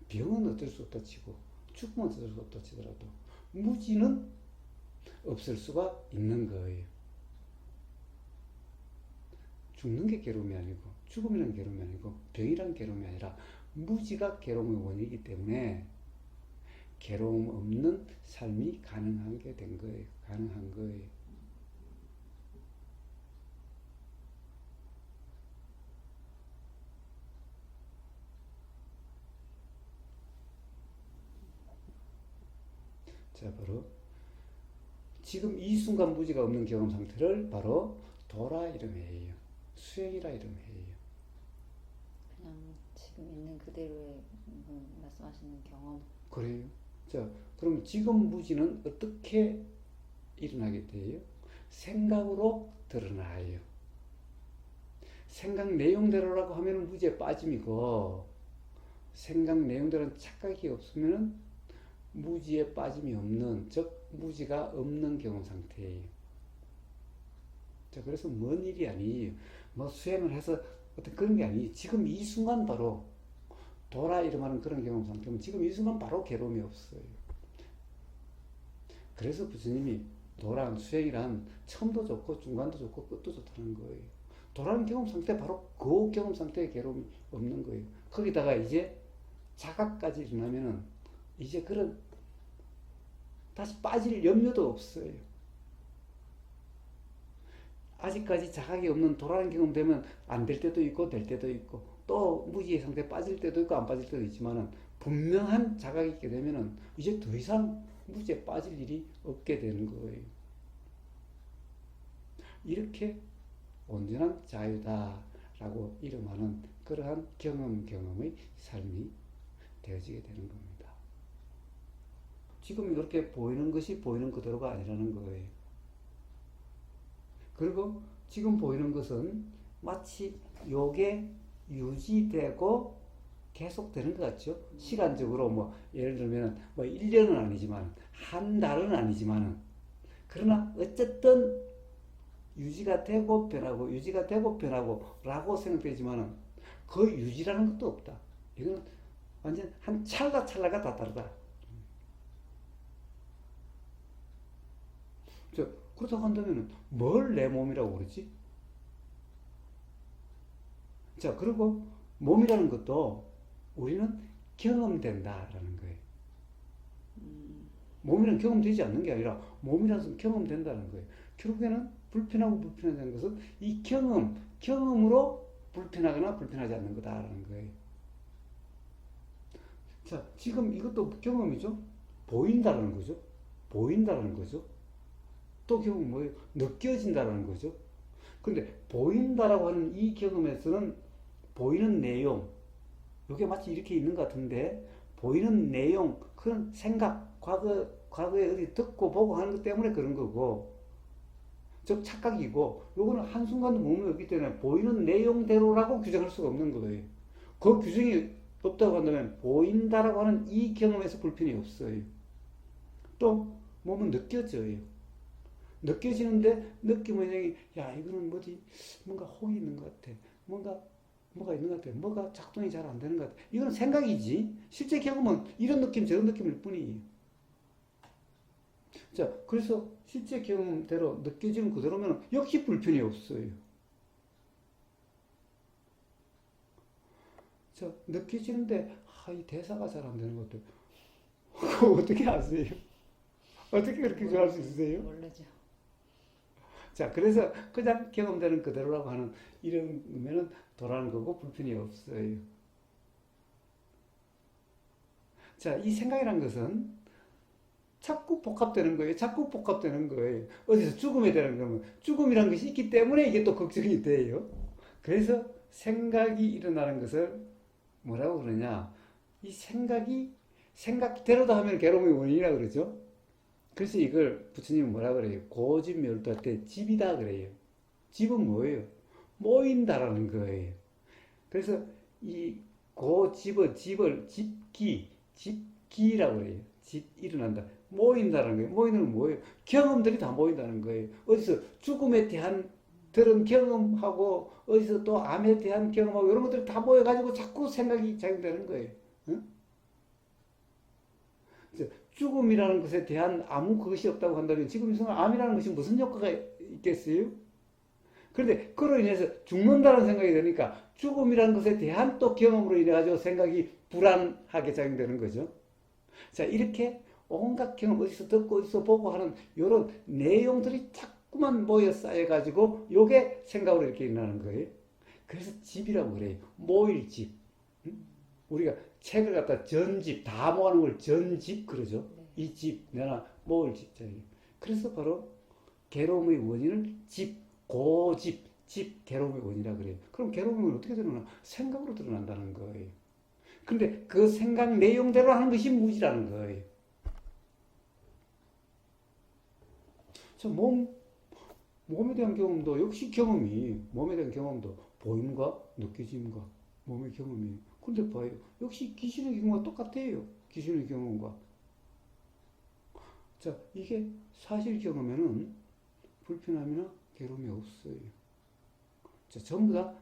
병은 어쩔 수 없다 치고 죽음은 어쩔 수 없다 치더라도 무지는 없을 수가 있는 거예요. 죽는 게 괴로움이 아니고 죽음이란 괴로움이 아니고 병이란 괴로움이 아니라 무지가 괴로움의 원인이기 때문에 괴로움 없는 삶이 가능한 게 된 거예요. 가능한 거예요. 자, 바로 지금 이 순간 무지가 없는 경험 상태를 바로 도라 이름해요. 수행이라 이름해요. 그냥 지금 있는 그대로의 말씀하시는 경험. 그래요. 자, 그럼 지금 무지는 어떻게 일어나게 돼요? 생각으로 드러나요. 생각 내용대로라고 하면 무지에 빠짐이고, 생각 내용대로는 착각이 없으면 무지에 빠짐이 없는, 즉 무지가 없는 경험 상태예요. 자, 그래서 먼 일이 아니에요. 뭐 수행을 해서 어떤 그런 게 아니에요. 지금 이 순간 바로 도라 이름하는 그런 경험 상태면 지금 이 순간 바로 괴로움이 없어요. 그래서 부처님이 도란 수행이란 처음도 좋고 중간도 좋고 끝도 좋다는 거예요. 도라는 경험 상태 바로 그 경험 상태에 괴로움이 없는 거예요. 거기다가 이제 자각까지 일어나면은 이제 그런 다시 빠질 염려도 없어요. 아직까지 자각이 없는 도라는 경험 되면 안 될 때도 있고 될 때도 있고 또 무지의 상태에 빠질 때도 있고 안 빠질 때도 있지만은 분명한 자각이 있게 되면은 이제 더 이상 무지에 빠질 일이 없게 되는 거예요. 이렇게 온전한 자유다라고 이름하는 그러한 경험의 삶이 되어지게 되는 겁니다. 지금 이렇게 보이는 것이 보이는 그대로가 아니라는 거예요. 그리고 지금 보이는 것은 마치 요게 유지되고 계속되는 것 같죠? 시간적으로 뭐 예를 들면 뭐 1년은 아니지만 한 달은 아니지만은 그러나 어쨌든 유지가 되고 변하고 유지가 되고 변하고 라고 생각되지만은 그 유지라는 것도 없다. 이거는 완전 한 찰나찰나가 다 다르다. 그렇다고 한다면 뭘 내 몸이라고 그러지? 자, 그리고 몸이라는 것도 우리는 경험된다라는 거예요. 몸이란 경험되지 않는 게 아니라 몸이라는 것은 경험된다는 거예요. 결국에는 불편하고 불편하다는 것은 이 경험으로 불편하거나 불편하지 않는 거다라는 거예요. 자, 지금 이것도 경험이죠? 보인다라는 거죠? 보인다라는 거죠? 또 경험은 뭐예요? 느껴진다라는 거죠? 근데 보인다라고 하는 이 경험에서는 보이는 내용, 이게 마치 이렇게 있는 것 같은데 보이는 내용, 그런 생각, 과거에 어디 듣고 보고 하는 것 때문에 그런 거고 즉 착각이고 요거는 한순간도 머물러 있기 때문에 보이는 내용대로라고 규정할 수가 없는 거예요. 그 규정이 없다고 한다면 보인다라고 하는 이 경험에서 불편이 없어요. 또 몸은 느껴져요. 느껴지는데 느낌은 야 이거는 뭐지? 뭔가 혹이 있는 것 같아. 뭐가 있는 것 같아. 뭐가 작동이 잘 안 되는 것 같아. 이건 생각이지. 실제 경험은 이런 느낌 저런 느낌일 뿐이에요. 자, 그래서 실제 경험대로 느껴지는 그대로면 역시 불편이 없어요. 자, 느껴지는데 이 대사가 잘 안 되는 것도 그거 어떻게 아세요? 어떻게 그렇게 좋아할 수 있으세요? 모르죠. 자, 그래서 그냥 경험되는 그대로라고 하는 이러면은 도라는 거고 불편이 없어요. 자, 이 생각이란 것은 자꾸 복합되는 거예요. 자꾸 복합되는 거예요. 어디서 죽음에 대한 거면 죽음이란 것이 있기 때문에 이게 또 걱정이 돼요. 그래서 생각이 일어나는 것을 뭐라고 그러냐? 이 생각대로도 하면 괴로움의 원인이라고 그러죠. 그래서 이걸 부처님은 뭐라 그래요? 고집멸도할 때 집이다 그래요. 집은 뭐예요? 모인다라는 거예요. 그래서 이 집을 집기라고 그래요. 일어난다. 모인다는 거예요. 모이는 건 뭐예요? 경험들이 다 모인다는 거예요. 어디서 죽음에 대한 들은 경험하고 어디서 또 암에 대한 경험하고 이런 것들이 다 모여가지고 자꾸 생각이 작용되는 거예요. 응? 죽음이라는 것에 대한 아무 그것이 없다고 한다면 지금 이 순간 암이라는 것이 무슨 효과가 있겠어요? 그런데 그로 인해서 죽는다는 생각이 드니까 죽음이라는 것에 대한 또 경험으로 인해 가지고 생각이 불안하게 작용되는 거죠. 자, 이렇게 온갖 경험 어디서 듣고 어디서 보고 하는 이런 내용들이 자꾸만 모여 쌓여 가지고 요게 생각으로 이렇게 일어나는 거예요. 그래서 집이라고 그래요. 모일 집. 우리가 책을 갖다 전집 다 모아놓은 걸 전집 그러죠. 네. 이 집 내가 모을 집자예요. 그래서 바로 괴로움의 원인을 집, 고집, 집 괴로움의 원인이라 그래요. 그럼 괴로움은 어떻게 드러나? 생각으로 드러난다는 거예요. 근데 그 생각 내용대로 하는 것이 무지라는 거예요. 저 몸에 대한 경험도 역시 몸에 대한 경험도 보임과 느껴짐과 몸의 경험이에요. 근데 봐요. 역시 귀신의 경험과 똑같아요. 귀신의 경험과. 자, 이게 사실 경험에는 불편함이나 괴로움이 없어요. 자, 전부 다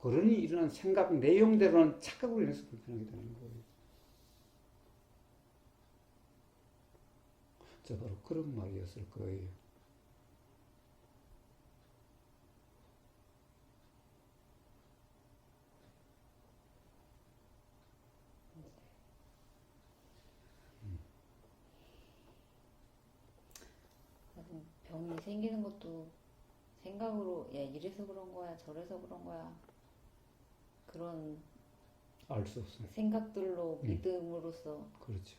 그러니 일어난 생각 내용대로는 착각으로 인해서 불편하게 되는 거예요. 자, 바로 그런 말이었을 거예요. 병이 생기는 것도 생각으로 야 이래서 그런 거야 저래서 그런 거야 그런 알 수 없어요. 생각들로 믿음으로써 그렇죠.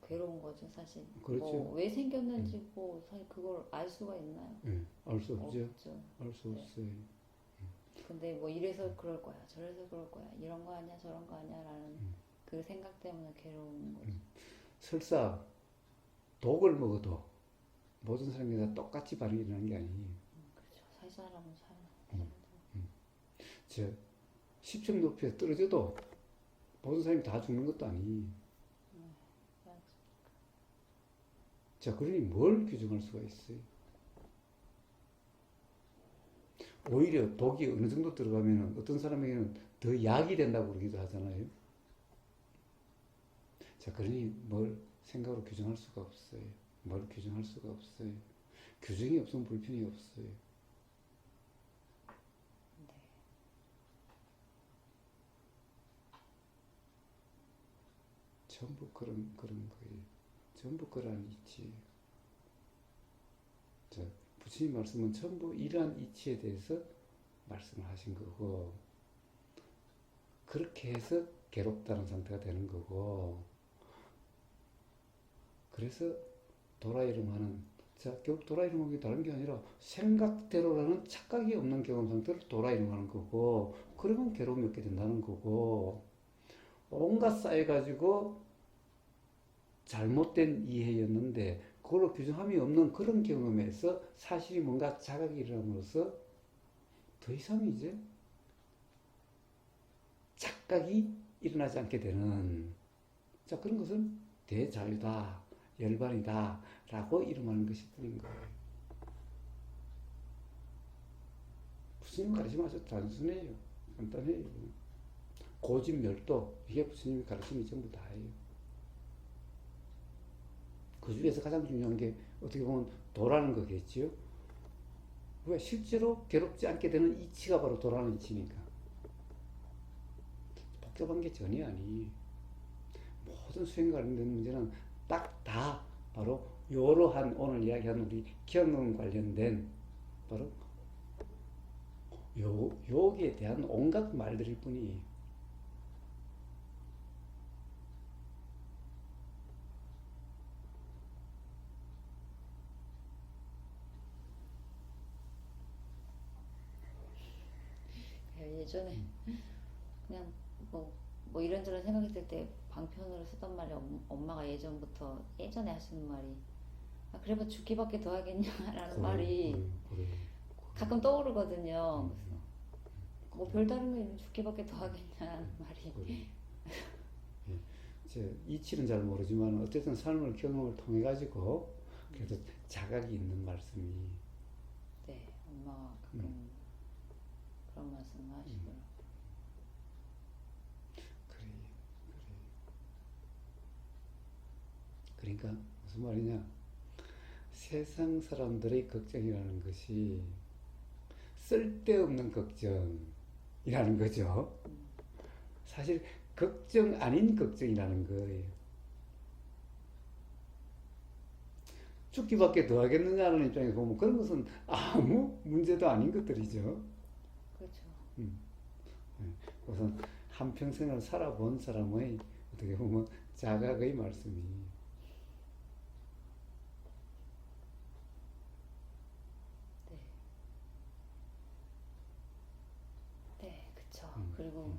괴로운 거죠 사실. 그렇죠. 왜 생겼는지 사실 그걸 알 수가 있나요? 네, 알 수 없죠. 없죠. 알 수 네. 없어요. 근데 뭐 이래서 그럴 거야 저래서 그럴 거야 이런 거 아니야 저런 거 아니야라는 그 생각 때문에 괴로운 거죠. 설사 독을 먹어도 모든 사람이 다 똑같이 반응이 일어나는 게 아니에요. 그렇죠. 살 사람은 살. 저 10층 높이에 떨어져도 모든 사람이 다 죽는 것도 아니에요. 자, 그러니 뭘 규정할 수가 있어요? 오히려 독이 어느 정도 들어가면 어떤 사람에게는 더 약이 된다고 그러기도 하잖아요. 자, 그러니 뭘 생각으로 규정할 수가 없어요. 뭘 규정할 수가 없어요. 규정이 없으면 불편이 없어요. 네. 전부 그런 거예요. 전부 그러한 이치. 자, 부처님 말씀은 전부 이러한 이치에 대해서 말씀을 하신 거고, 그렇게 해서 괴롭다는 상태가 되는 거고, 그래서 도라이름하는, 자, 결국 도라이름하는 게 다른 게 아니라 생각대로라는 착각이 없는 경험 상태를 도라이름하는 거고, 그러면 괴로움이 없게 된다는 거고, 온갖 쌓여가지고 잘못된 이해였는데 그걸로 규정함이 없는 그런 경험에서 사실이 뭔가 자각이 일어남으로써 더 이상 이제 착각이 일어나지 않게 되는, 자, 그런 것은 대자유다, 열반이다 라고 이름하는 것이 뿐인 거예요. 부처님 가르침 아주 단순해요. 간단해요. 고집멸도, 이게 부처님의 가르침이 전부 다예요. 그 중에서 가장 중요한 게 어떻게 보면 도라는 거겠지요. 왜? 실제로 괴롭지 않게 되는 이치가 바로 도라는 이치니까. 복잡한 게 전혀 아니. 모든 수행 관련된 문제는 딱 다 바로 이러한 오늘 이야기하는 우리 경험 관련된 바로 여기에 대한 온갖 말들일 뿐이에요. 예전에 그냥 뭐 이런저런 생각이 들 때 방편으로 쓰던 말이 엄마가 예전에 하시는 말이 그래봐 죽기밖에 더 하겠냐라는 말이 가끔 떠오르거든요. 그래서 뭐 별다른 거 있는 죽기밖에 더 하겠냐라는 말이. 이치는 잘 모르지만 어쨌든 삶을 경험을 통해 가지고 그래도 자각이 있는 말씀이. 네, 엄마가 가끔 그런 말씀을 하시더라고요. 그러니까 무슨 말이냐? 세상 사람들의 걱정이라는 것이 쓸데없는 걱정이라는 거죠. 사실 걱정 아닌 걱정이라는 거예요. 죽기밖에 더 하겠느냐는 입장에서 보면 그런 것은 아무 문제도 아닌 것들이죠. 그렇죠. 우선 한평생을 살아본 사람의 어떻게 보면 자각의 말씀이 네. 네, 그쵸. 음, 그리고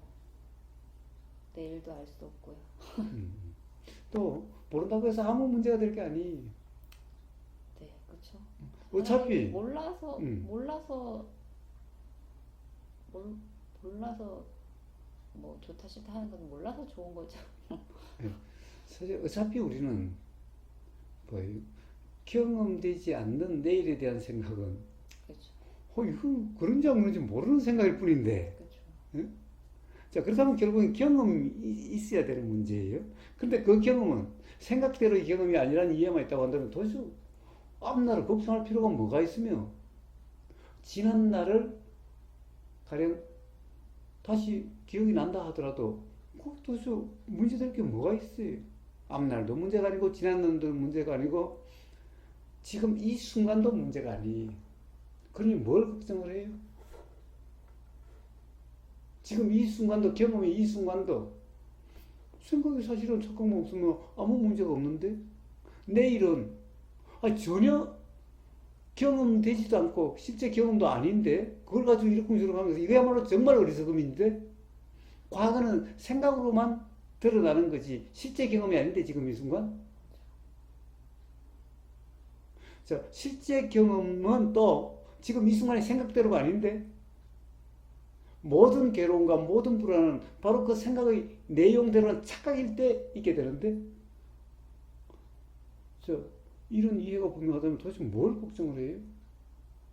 내일도 알 수도 없고요. 또 모른다고 해서 아무 문제가 될 게 아니. 네, 그쵸. 어차피 몰라서 음. 몰라서 뭐 좋다 싫다 하는 건 몰라서 좋은 거죠. 사실 어차피 우리는 뭐 경험되지 않는 내일에 대한 생각은 그렇죠. 이거 그런지 안 그런지 모르는 생각일 뿐인데. 그렇죠. 자, 그렇다면 결국엔 경험이 있어야 되는 문제예요. 근데 그 경험은 생각대로의 경험이 아니라는 이해만 있다고 한다면 도대체 앞날을 걱정할 필요가 뭐가 있으며 지난 날을 가령 다시 기억이 난다 하더라도 그 도대체 문제될 게 뭐가 있어요. 앞날도 문제가 아니고 지난 날도 문제가 아니고 지금 이 순간도 문제가 아니. 그러니 뭘 걱정을 해요? 지금 이 순간도 경험의 이 순간도 생각이 사실은 잠깐만 없으면 아무 문제가 없는데 내일은 전혀 경험되지도 않고 실제 경험도 아닌데 그걸 가지고 이러쿵저러쿵 하면서 이거야말로 정말 어리석음인데 과거는 생각으로만 드러나는 거지 실제 경험이 아닌데 지금 이 순간 자 실제 경험은 또 지금 이 순간의 생각대로가 아닌데 모든 괴로움과 모든 불안은 바로 그 생각의 내용대로는 착각일 때 있게 되는데 이런 이해가 분명하다면 도대체 뭘 걱정을 해요?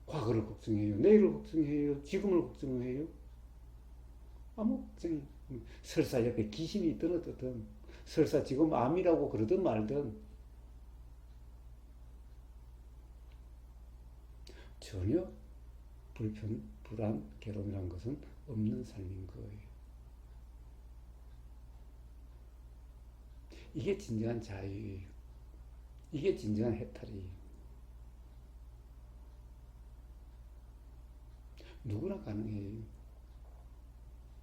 과거를 걱정해요? 내일을 걱정해요? 지금을 걱정해요? 아무 걱정이 설사 옆에 귀신이 떠나든 설사 지금 암이라고 그러든 말든 전혀 불안, 괴로움이라는 것은 없는 삶인 거예요. 이게 진정한 자유예요. 이게 진정한 해탈이에요. 누구나 가능해요.